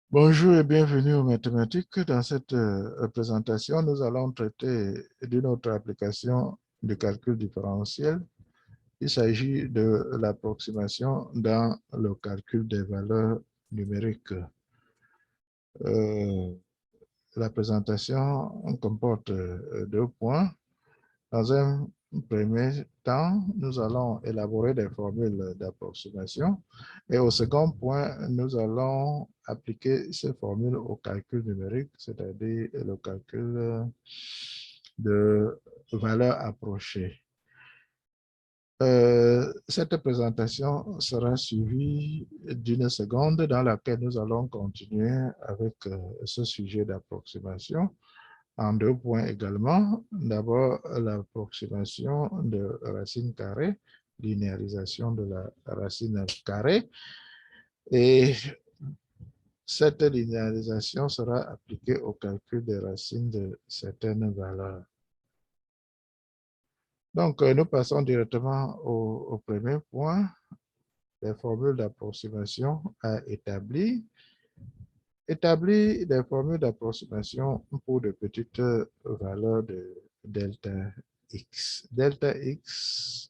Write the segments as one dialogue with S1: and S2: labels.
S1: Bonjour et bienvenue aux mathématiques. Dans cette présentation, nous allons traiter d'une autre application de calcul différentiel. Il s'agit de l'approximation dans le calcul des valeurs numériques. Euh, la présentation comporte deux points. Dans un premier temps, nous allons élaborer des formules d'approximation et au second point, nous allons appliquer ces formules au calcul numérique, c'est-à-dire le calcul de valeurs approchées. Cette présentation sera suivie d'une seconde dans laquelle nous allons continuer avec ce sujet d'approximation en deux points également. D'abord, l'approximation de racine carrée, linéarisation de la racine carrée. Et cette linéarisation sera appliquée au calcul des racines de certaines valeurs. Donc, nous passons directement au premier point, les formules d'approximation à établir. Établir des formules d'approximation pour de petites valeurs de delta x. Delta x,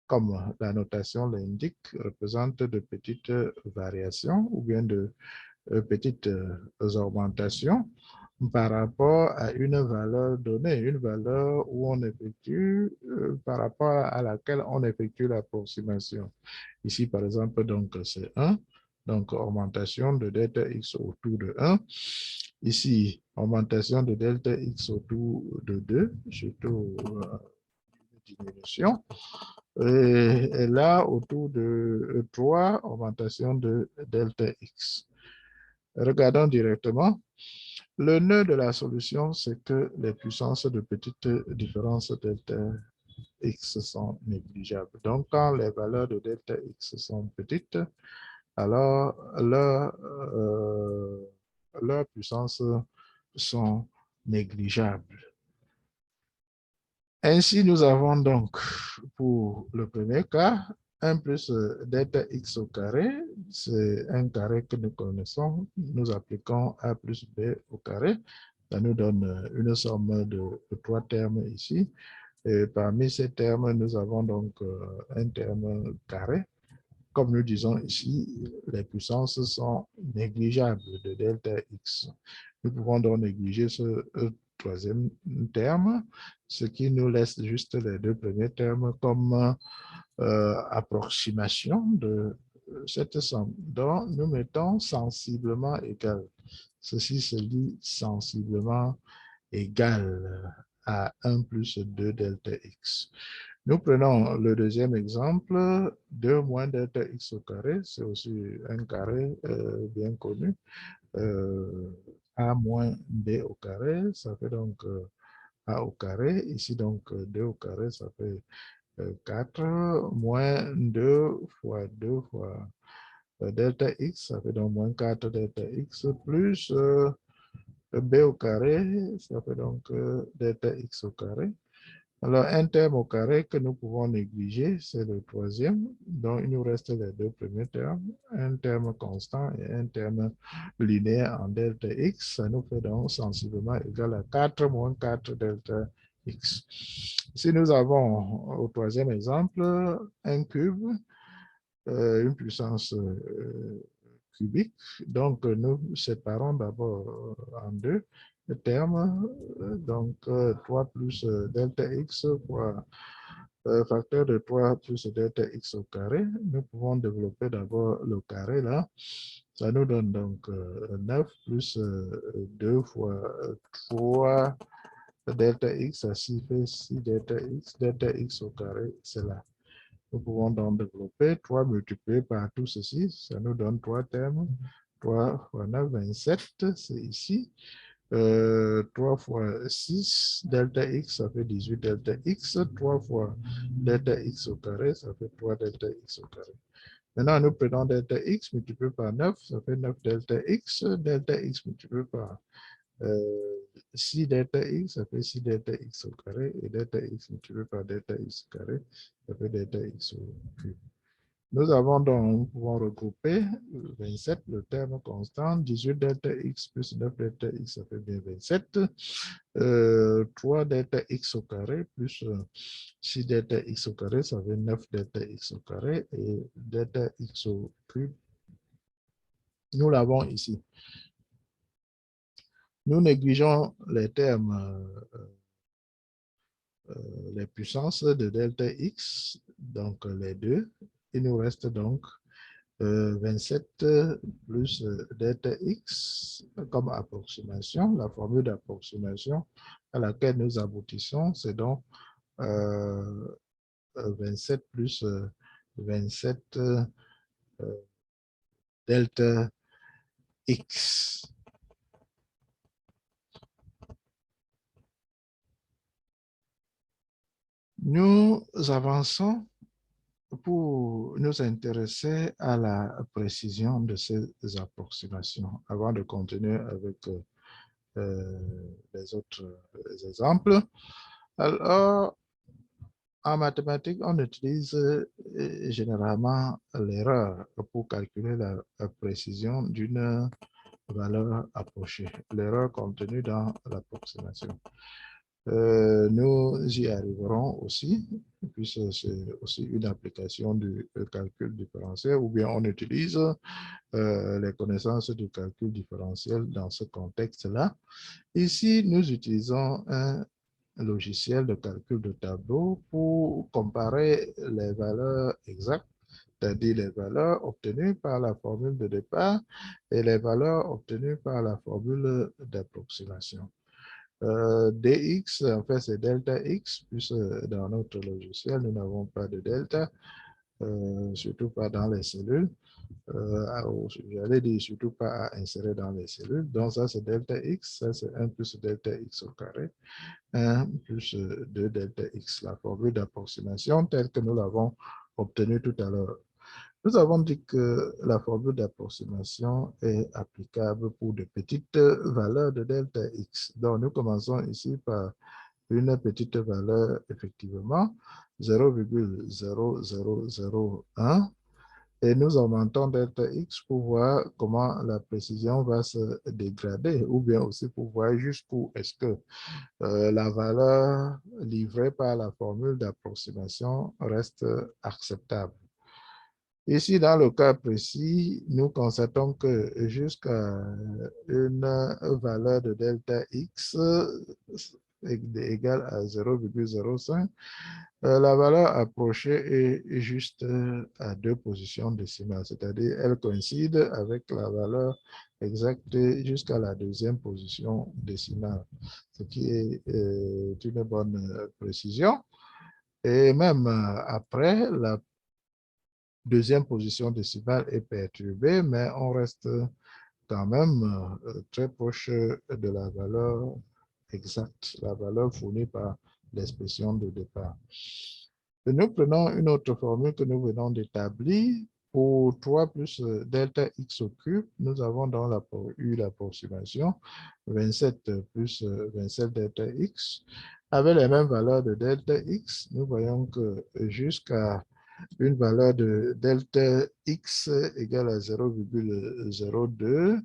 S1: comme la notation l'indique, représente de petites variations ou bien de petites augmentations par rapport à une valeur donnée, une valeur où on effectue, par rapport à laquelle on effectue l'approximation. Ici, par exemple, donc c'est 1. Donc, augmentation de delta x autour de 1. Ici, augmentation de delta x autour de 2, surtout diminution. Et là, autour de 3, augmentation de delta x. Regardons directement. Le nœud de la solution, c'est que les puissances de petites différences delta x sont négligeables. Donc, quand les valeurs de delta x sont petites, alors leurs puissances sont négligeables. Ainsi, nous avons donc, pour le premier cas, 1 plus delta x au carré, c'est un carré que nous connaissons. Nous appliquons a plus b au carré. Ça nous donne une somme de 3 termes ici. Et parmi ces termes, nous avons donc un terme carré. Comme nous disons ici, les puissances sont négligeables de delta x. Nous pouvons donc négliger ce troisième terme, ce qui nous laisse juste les deux premiers termes comme approximation de cette somme. Donc, nous mettons sensiblement égal. Ceci se lit sensiblement égal à 1 plus 2 delta x. Nous prenons le deuxième exemple, 2 moins delta x au carré, c'est aussi un carré bien connu. A moins b au carré, ça fait donc a au carré. Ici, donc, 2 au carré, ça fait 4, moins 2 fois 2 fois delta x, ça fait donc moins 4 delta x, plus b au carré, ça fait donc delta x au carré. Alors, un terme au carré que nous pouvons négliger, c'est le troisième. Donc, il nous reste les deux premiers termes, un terme constant et un terme linéaire en delta x. Ça nous fait donc sensiblement égal à 4 moins 4 delta x. Si nous avons, au troisième exemple, un cube, une puissance cubique, donc nous séparons d'abord en deux termes, donc 3 plus delta x fois facteur de 3 plus delta x au carré. Nous pouvons développer d'abord le carré là. Ça nous donne donc 9 plus 2 fois 3 delta x, ça fait 6 delta x au carré, c'est là. Nous pouvons donc développer 3 multiplié par tout ceci, ça nous donne 3 termes. 3 fois 9, 27, c'est ici. 3 fois 6, delta x, ça fait 18 delta x. 3 fois delta x au carré, ça fait 3 delta x au carré. Maintenant, nous prenons delta x multiplié par 9, ça fait 9 delta x. Delta x multiplié par 6 delta x, ça fait 6 delta x au carré. Et delta x multiplié par delta x au carré, ça fait delta x au cube. Nous avons donc, nous pouvons regrouper 27, le terme constant, 18 delta x plus 9 delta x, ça fait bien 27. 3 delta x au carré plus 6 delta x au carré, ça fait 9 delta x au carré. Et delta x au cube, nous l'avons ici. Nous négligeons les termes, les puissances de delta x, donc les deux. Il nous reste donc 27 plus delta x comme approximation. La formule d'approximation à laquelle nous aboutissons, c'est donc 27 plus 27 delta x. Nous avançons pour nous intéresser à la précision de ces approximations avant de continuer avec les autres exemples. Alors, en mathématiques, on utilise généralement l'erreur pour calculer la précision d'une valeur approchée, l'erreur contenue dans l'approximation. Nous y arriverons aussi, puisque c'est aussi une application du calcul différentiel, ou bien on utilise les connaissances du calcul différentiel dans ce contexte-là. Ici, nous utilisons un logiciel de calcul de tableau pour comparer les valeurs exactes, c'est-à-dire les valeurs obtenues par la formule de départ et les valeurs obtenues par la formule d'approximation. Dx, en fait, c'est delta x, puisque dans notre logiciel, nous n'avons pas de delta, surtout pas dans les cellules. J'allais dire surtout pas à insérer dans les cellules. Donc, ça, c'est delta x, ça, c'est 1 plus delta x au carré, 1 plus 2 delta x, la formule d'approximation telle que nous l'avons obtenue tout à l'heure. Nous avons dit que la formule d'approximation est applicable pour de petites valeurs de delta x. Donc, nous commençons ici par une petite valeur, effectivement, 0,0001. Et nous augmentons delta x pour voir comment la précision va se dégrader, ou bien aussi pour voir jusqu'où est-ce que la valeur livrée par la formule d'approximation reste acceptable. Ici, dans le cas précis, nous constatons que jusqu'à une valeur de delta x égale à 0,05, la valeur approchée est juste à 2 positions décimales, c'est-à-dire elle coïncide avec la valeur exacte jusqu'à la 2e position décimale, ce qui est une bonne précision. Et même après, la 2e position décimale est perturbée, mais on reste quand même très proche de la valeur exacte, la valeur fournie par l'expression de départ. Et nous prenons une autre formule que nous venons d'établir. Pour 3 plus delta x au cube, nous avons donc eu l'approximation 27 plus 27 delta x. Avec les mêmes valeurs de delta x, nous voyons que jusqu'à une valeur de delta x égale à 0,02,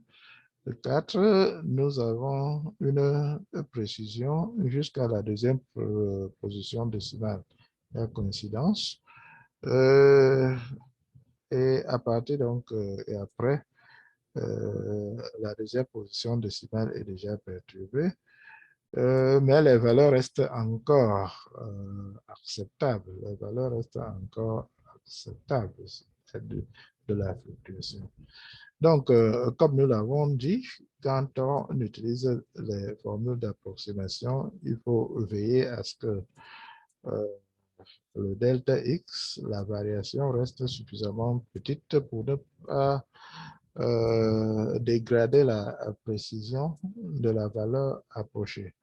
S1: nous avons une précision jusqu'à la 2e position décimale. La coïncidence. Et à partir donc, et après, la 2e position décimale est déjà perturbée. Mais les valeurs restent encore acceptables. Les valeurs restent encore acceptables de la fluctuation. Donc, comme nous l'avons dit, quand on utilise les formules d'approximation, il faut veiller à ce que le delta x, la variation reste suffisamment petite pour ne pas dégrader la précision de la valeur approchée.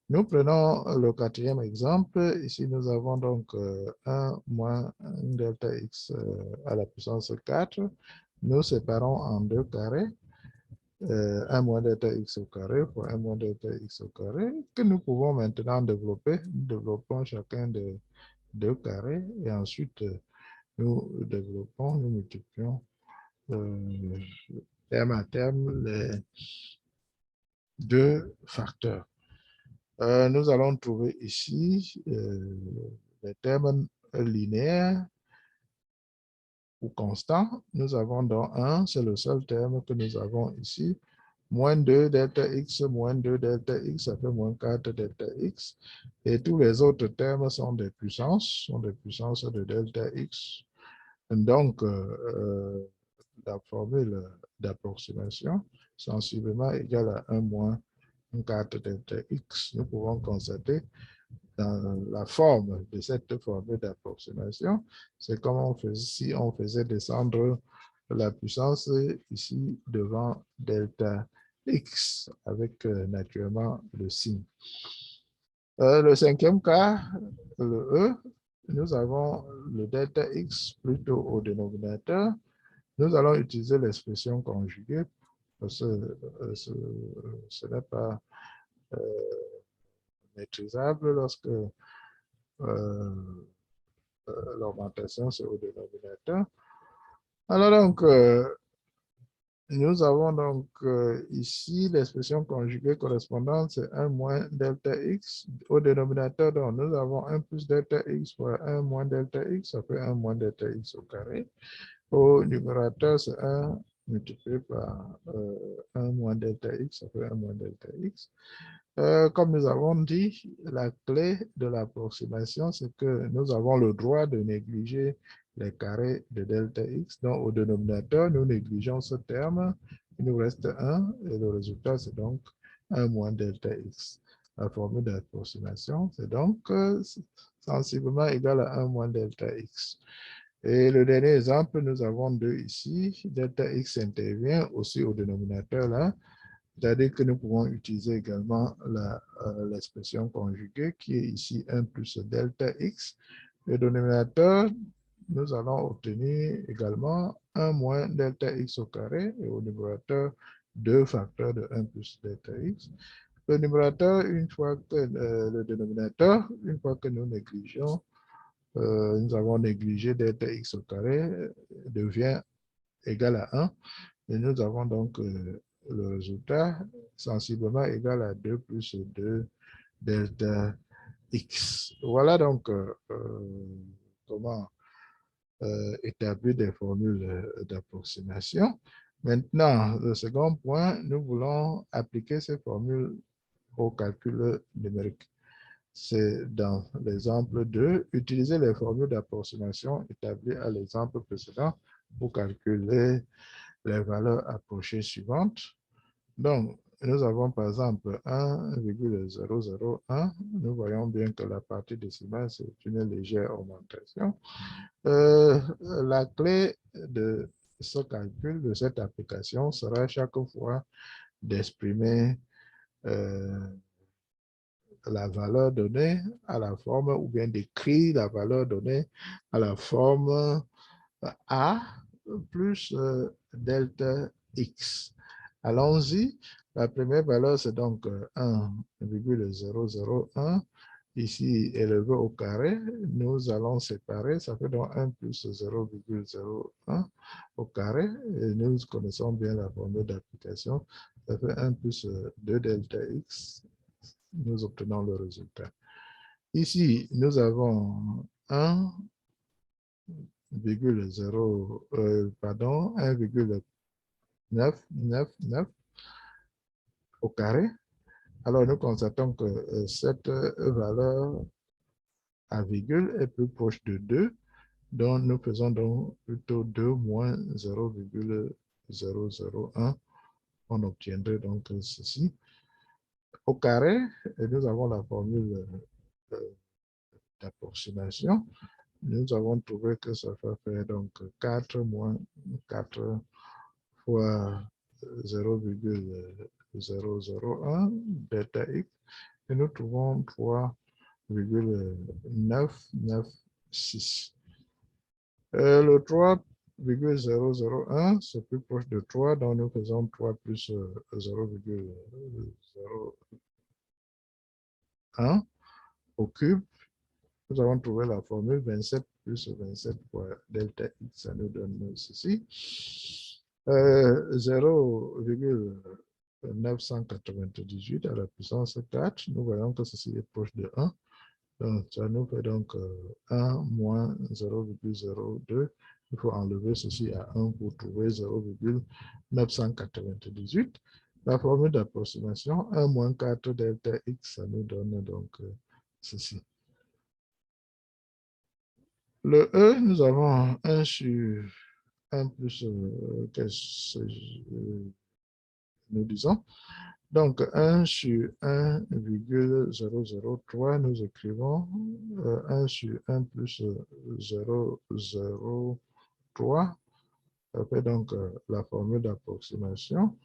S1: Nous prenons le 4e exemple. Ici, nous avons donc 1 moins 1 delta x à la puissance 4. Nous séparons en 2 carrés. 1 moins delta x au carré fois 1 moins delta x au carré, que nous pouvons maintenant développer. Nous développons chacun des 2 carrés et ensuite nous développons, nous multiplions terme à terme les deux facteurs. Nous allons trouver ici les termes linéaires ou constants. Nous avons dans 1, c'est le seul terme que nous avons ici. Moins 2 delta x, moins 2 delta x, ça fait moins 4 delta x. Et tous les autres termes sont des puissances de delta x. Donc, la formule d'approximation sensiblement égale à 1 moins 4 delta x. Nous pouvons constater dans la forme de cette formule d'approximation, c'est comme on faisait, si on faisait descendre la puissance ici devant delta x avec naturellement le signe. Le cinquième cas, le E, nous avons le delta x plutôt au dénominateur. Nous allons utiliser l'expression conjuguée parce que ce n'est pas maîtrisable lorsque l'augmentation c'est au dénominateur. Alors donc, nous avons donc ici l'expression conjuguée correspondante, c'est 1 moins delta x. Au dénominateur, donc, nous avons 1 plus delta x fois 1 moins delta x, ça fait 1 moins delta x au carré. Au numérateur, c'est 1 multiplié par 1 moins delta x, ça fait 1 moins delta x. Comme nous avons dit, la clé de l'approximation, c'est que nous avons le droit de négliger les carrés de delta x. Donc, au dénominateur, nous négligeons ce terme. Il nous reste 1 et le résultat, c'est donc 1 moins delta x. La formule d'approximation, c'est donc sensiblement égal à 1 moins delta x. Et le dernier exemple, nous avons 2 ici. Delta x intervient aussi au dénominateur là. C'est-à-dire que nous pouvons utiliser également l'expression conjuguée qui est ici 1 plus delta x. Le dénominateur, nous allons obtenir également 1 moins delta x au carré et au numérateur 2 facteurs de 1 plus delta x. Le numérateur, une fois que le dénominateur, une fois que nous négligeons, nous avons négligé delta x au carré, devient égal à 1. Et nous avons donc le résultat sensiblement égal à 2 plus 2 delta x. Voilà donc comment établir des formules d'approximation. Maintenant, le second point, nous voulons appliquer ces formules au calcul numérique. C'est dans l'exemple 2, utiliser les formules d'approximation établies à l'exemple précédent pour calculer les valeurs approchées suivantes. Donc, nous avons par exemple 1,001. Nous voyons bien que la partie décimale, c'est une légère augmentation. La clé de ce calcul, de cette application, sera chaque fois d'exprimer la valeur donnée à la forme, ou bien d'écrire la valeur donnée à la forme A plus delta X. Allons-y. La première valeur, c'est donc 1,001. Ici, élevé au carré, nous allons séparer. Ça fait donc 1 plus 0,01 au carré. Et nous connaissons bien la formule d'application. Ça fait 1 plus 2 delta X. Nous obtenons le résultat. Ici, nous avons 1,999 au carré. Alors, nous constatons que cette valeur à virgule est plus proche de 2. Donc, nous faisons donc plutôt 2 moins 0,001. On obtiendrait donc ceci. Au carré, et nous avons la formule d'approximation. Nous avons trouvé que ça va faire donc 4 moins 4 fois 0,001 delta x, et nous trouvons 3,996. Le 3,001, c'est plus proche de 3, donc nous faisons 3 plus 0,01 au cube. nous avons trouvé la formule 27 plus 27 fois delta x, ça nous donne ceci. 0,998 à la puissance 4, nous voyons que ceci est proche de 1. Donc, ça nous fait donc 1 moins 0,02. Il faut enlever ceci à 1 pour trouver 0,998. La formule d'approximation, 1 moins 4 delta x, ça nous donne donc ceci. Le E, nous avons 1 sur 1 plus, nous disons. Donc, 1 sur 1,003, nous écrivons 1 sur 1 plus 0,03. Ça fait donc la formule d'approximation.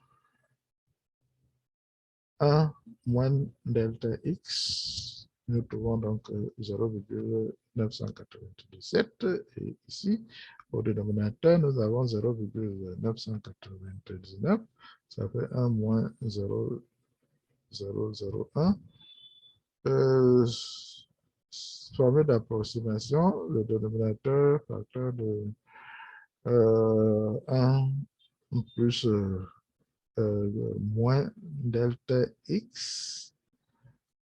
S1: 1 moins delta x, nous trouvons donc 0,997. Et ici, au dénominateur, nous avons 0,999. Ça fait 1 moins 0,001. Formule d'approximation, le dénominateur facteur de 1 plus moins delta x,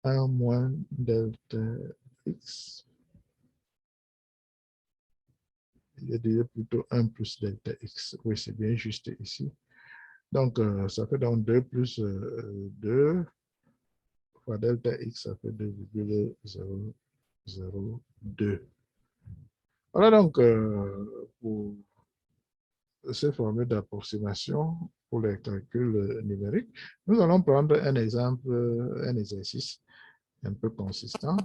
S1: 1 moins delta x, je dirais plutôt 1 plus delta x. Oui, c'est bien juste ici. Donc, ça fait donc 2 plus 2 fois delta x, ça fait 2,002. Voilà donc pour ces formules d'approximation pour les calculs numériques. Nous allons prendre un exemple, un exercice un peu consistant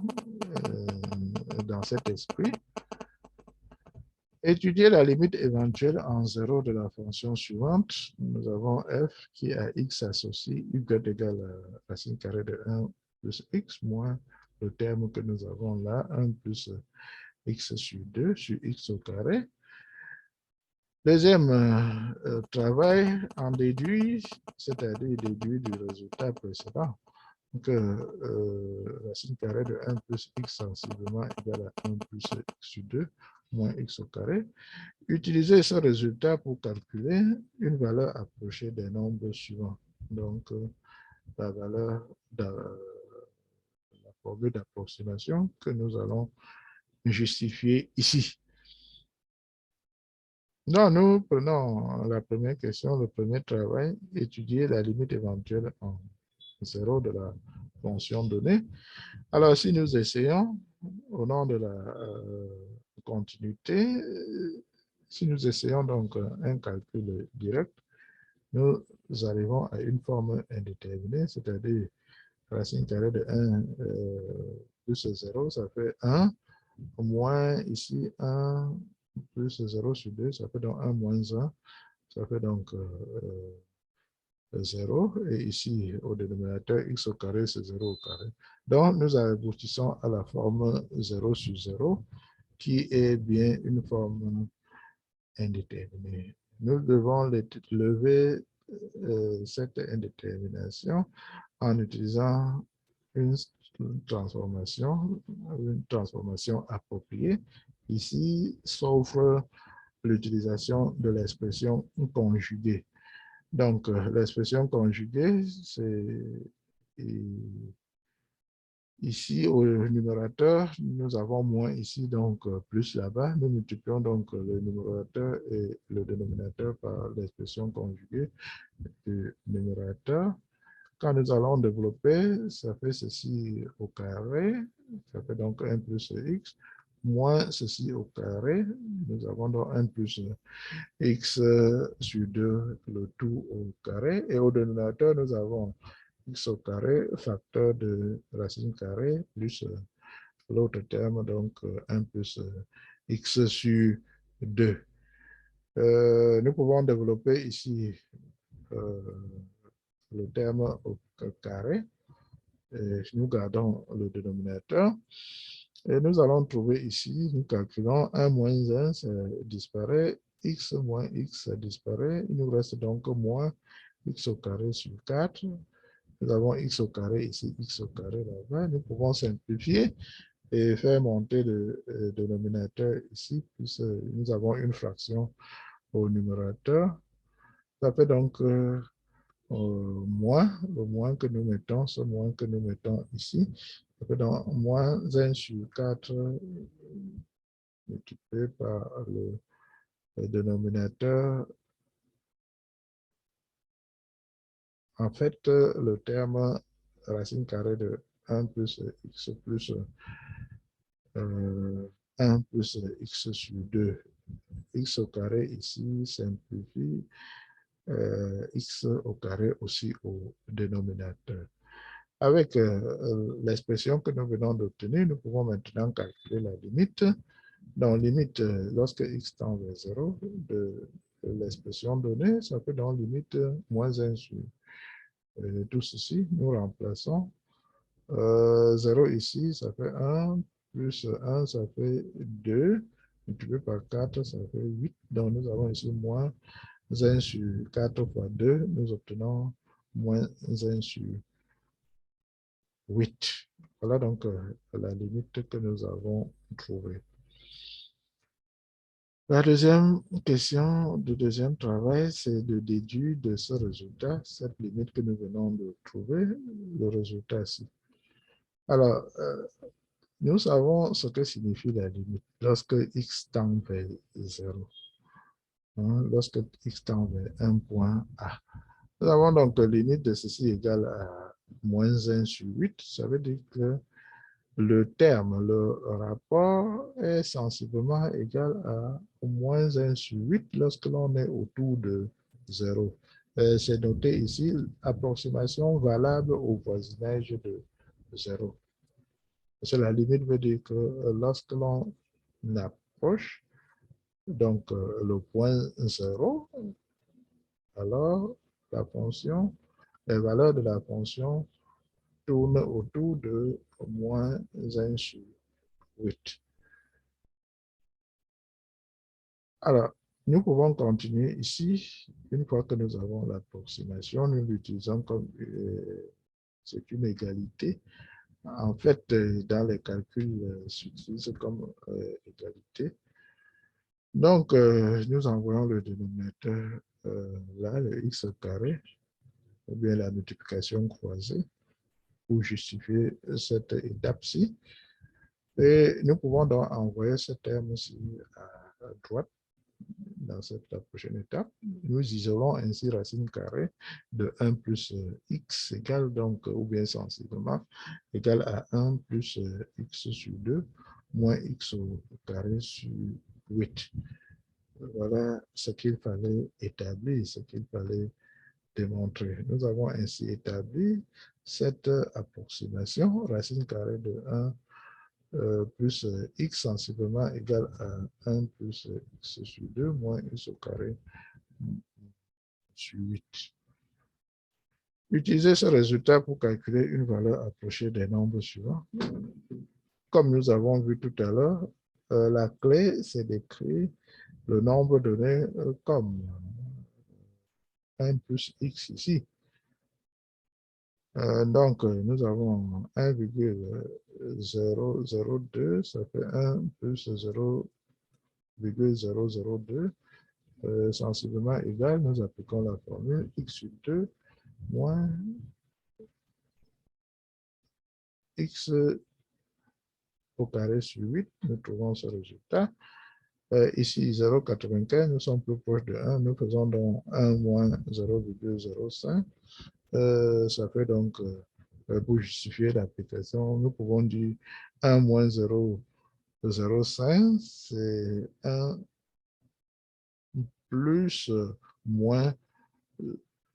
S1: dans cet esprit. Étudier la limite éventuelle en 0 de la fonction suivante. Nous avons f qui a x associé y égale à racine carrée de 1 plus x moins le terme que nous avons là, 1 plus x sur 2 sur x au carré. Deuxième travail, en déduit, c'est-à-dire déduit du résultat précédent. Donc, racine carrée de 1 plus x sensiblement égale à 1 plus x sur 2 moins x au carré. Utilisez ce résultat pour calculer une valeur approchée des nombres suivants. Donc, la valeur de la formule d'approximation que nous allons justifier ici. Donc, nous prenons la première question, le premier travail, étudier la limite éventuelle en 0 de la fonction donnée. Alors, si nous essayons, au nom de la continuité, si nous essayons donc un calcul direct, nous arrivons à une forme indéterminée, c'est-à-dire racine carrée de 1 plus 0, ça fait 1, moins ici 1 plus 0 sur 2, ça fait donc 1 moins 1, ça fait donc 0, et ici au dénominateur x au carré, c'est 0 au carré. Donc, nous aboutissons à la forme 0 sur 0, qui est bien une forme indéterminée. Nous devons lever cette indétermination en utilisant une transformation appropriée. Ici, sauf l'utilisation de l'expression conjuguée. Donc, l'expression conjuguée, c'est ici au numérateur, nous avons moins ici, donc plus là-bas. Nous multiplions donc le numérateur et le dénominateur par l'expression conjuguée du numérateur. Quand nous allons développer, ça fait ceci au carré, ça fait donc 1 plus x, moins ceci au carré, nous avons donc 1 plus x sur 2, le tout au carré, et au dénominateur, nous avons x au carré, facteur de racine carrée, plus l'autre terme, donc 1 plus x sur 2. Nous pouvons développer ici le terme au carré. Et nous gardons le dénominateur. Et nous allons trouver ici, nous calculons 1 moins 1, ça disparaît. X moins x, ça disparaît. Il nous reste donc moins x au carré sur 4. Nous avons x au carré ici, x au carré là-bas. Nous pouvons simplifier. et faire monter le dénominateur ici, puisque nous avons une fraction au numérateur. Ça fait donc moins, le moins que nous mettons, ce moins que nous mettons ici. Ça fait donc moins 1 sur 4 multiplié par le dénominateur. En fait, le terme racine carrée de 1 plus x plus 1 plus x sur 2. X au carré ici simplifie x au carré aussi au dénominateur. Avec l'expression que nous venons d'obtenir, nous pouvons maintenant calculer la limite. Donc, limite, lorsque x tend vers 0 de l'expression donnée, ça fait donc limite moins 1 sur tout ceci. Nous remplaçons 0 ici, ça fait 1, plus 1, ça fait 2, multiplié par 4, ça fait 8. Donc, nous avons ici moins 1 sur 4 fois 2, nous obtenons moins 1 sur 8. Voilà donc la limite que nous avons trouvée. La deuxième question du deuxième travail, c'est de déduire de ce résultat, cette limite que nous venons de trouver, le résultat ici. Alors, nous savons ce que signifie la limite lorsque x tend vers 0. Lorsque x tend vers un point A. Nous avons donc la limite de ceci égale à moins 1 sur 8. Ça veut dire que le terme, le rapport est sensiblement égal à moins 1 sur 8 lorsque l'on est autour de 0. C'est noté ici, approximation valable au voisinage de 0. Parce que la limite veut dire que lorsque l'on approche donc le point 0, alors la fonction, les valeurs de la fonction tournent autour de moins 1 sur 8. Alors, nous pouvons continuer ici. Une fois que nous avons l'approximation, nous l'utilisons comme c'est une égalité. En fait, dans les calculs, s'utilise comme égalité. Donc, nous envoyons le dénominateur là, le x carré, ou bien la multiplication croisée, pour justifier cette étape-ci. Et nous pouvons donc envoyer ce terme-ci à droite dans cette prochaine étape. Nous isolons ainsi racine carrée de 1 plus x égale donc, ou bien sensiblement, égale à 1 plus x sur 2 moins x au carré sur 8. Voilà ce qu'il fallait établir, ce qu'il fallait démontrer. Nous avons ainsi établi cette approximation, racine carrée de 1 plus x sensiblement égal à 1 plus x sur 2 moins x au carré sur 8. Utilisez ce résultat pour calculer une valeur approchée des nombres suivants. Comme nous avons vu tout à l'heure, la clé, c'est d'écrire le nombre donné comme 1 plus x ici. Donc, nous avons 1,002, ça fait 1 plus 0,002, sensiblement égal, nous appliquons la formule x sur 2 moins x au carré sur 8, nous trouvons ce résultat. Ici, 0,95, nous sommes plus proches de 1, nous faisons donc 1 moins 0,05. Ça fait donc, pour justifier l'application, nous pouvons dire 1 moins 0,05, c'est 1 plus moins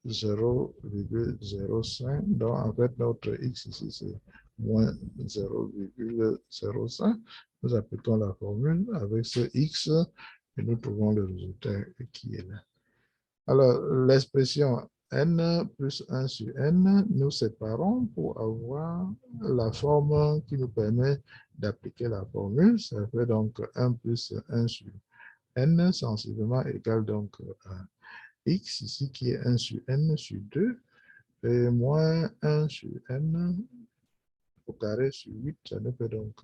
S1: 0,05. Donc, en fait, notre x ici, c'est moins 0,05. Nous appliquons la formule avec ce x et nous trouvons le résultat qui est là. Alors, l'expression n plus 1 sur n, nous séparons pour avoir la forme qui nous permet d'appliquer la formule. Ça fait donc 1 plus 1 sur n, sensiblement égal donc à x ici qui est 1 sur n sur 2, et moins 1 sur n au carré sur 8, ça nous fait donc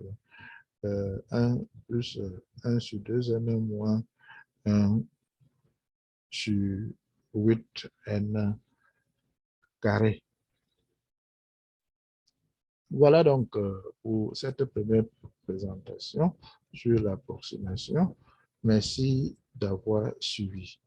S1: 1 plus 1 sur 2n moins 1 sur 8n carré. Voilà donc pour cette première présentation sur l'approximation. Merci d'avoir suivi.